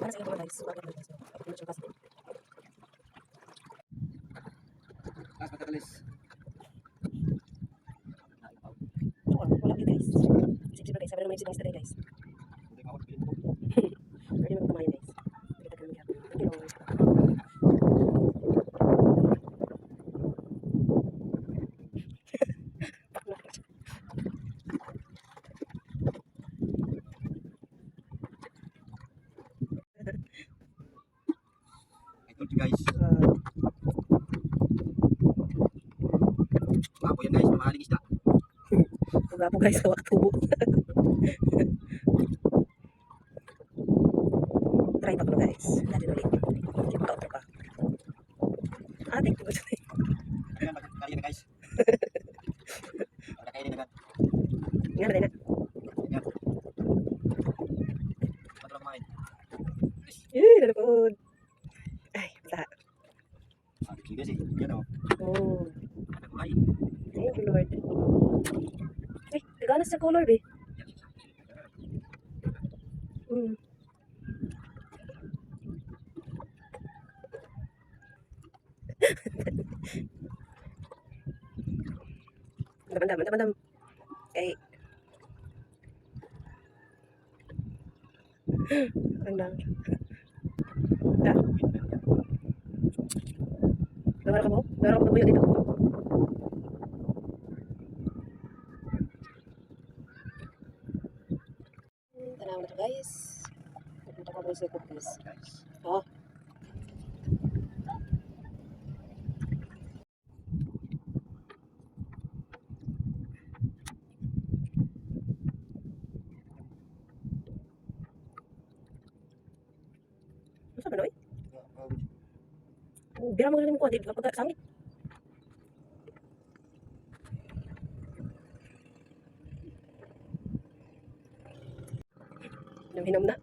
Para sa mga guys. Bakit guys? Ako yung kasi. Pagkakalis. Wala din guys. Sip-sip guys. Sabi naman yung sip guys. Pwede mo kumain guys. Kita ka naman. Thank you Lord. I told you guys. Wapo yan guys, mamahaling isda. Puga po guys, kawak tubo. Try pa ko na guys. Dati ulit. Hindi pa ka-outro pa. Thank you guys. Ayan, magkakain na guys. Para kainin agad. Nga na. Ayan. Patro kumain. Nalapod. Ay, basta. Sabi ko guys eh. Yan o. Oh. Ano kumain? Thank you Lord. Ay, naganas sa color be. Mandam. Kay Mandam. Ha? Gawara ka mo? Gawara ko na dito. Tanaw na to guys. Pupunta ka mo sa guys. Oh. Masa ba noy? Bira mo rin ko di pagka sangit. Hinam na.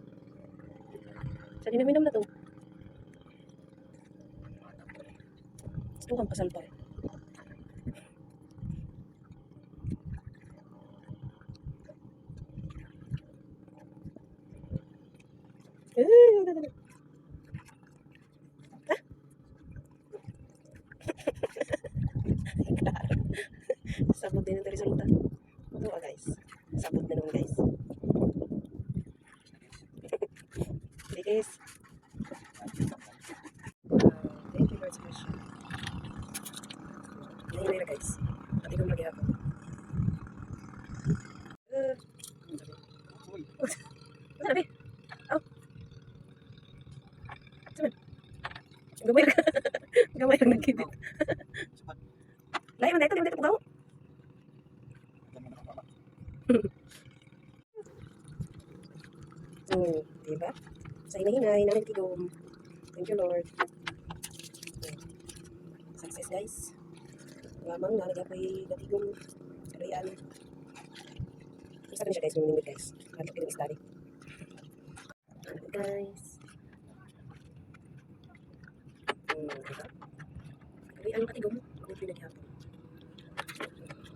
Sa hinam na to. Ito kang pasal pa eh. Sabot din ang resulta. Ito guys. Sabot na naman guys. Okay guys. Thank you very much. Nahinay na guys. Pati kong lagi ako. Ano sabi? Oh. Sabi. Gamay lang nagkibit. Lain man dito, di mo dito pugaw. Diba? Sa hinahinay, nalagtigom. Thank you Lord. Success guys. Lamang nalagay po yung natigom. Kariyan. Gusto rin siya guys, lumingit guys. Hanap yung study. Guys. Diba? Kariyan yung katigom. Ano yung naghihapon.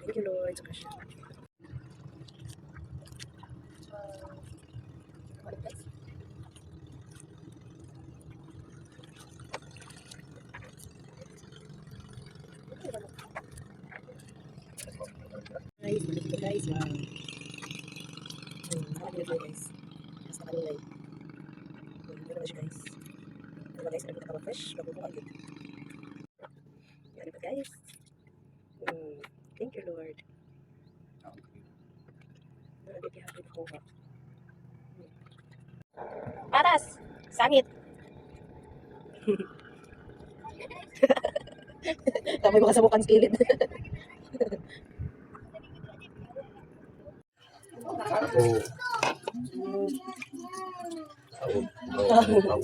Thank you Lord sa kasya. Balik guys. Guys, balik ko guys. Wow. Nakakabalik ko guys. Basta kanilay. Ano na siya guys. Ano guys, ano ka fresh. Bago ko agad. Yan pa guys. Thank you Lord. Nagkihapin ko ha. Patas! Sangit! Kamay mo kasabukan sa kilid. Oh.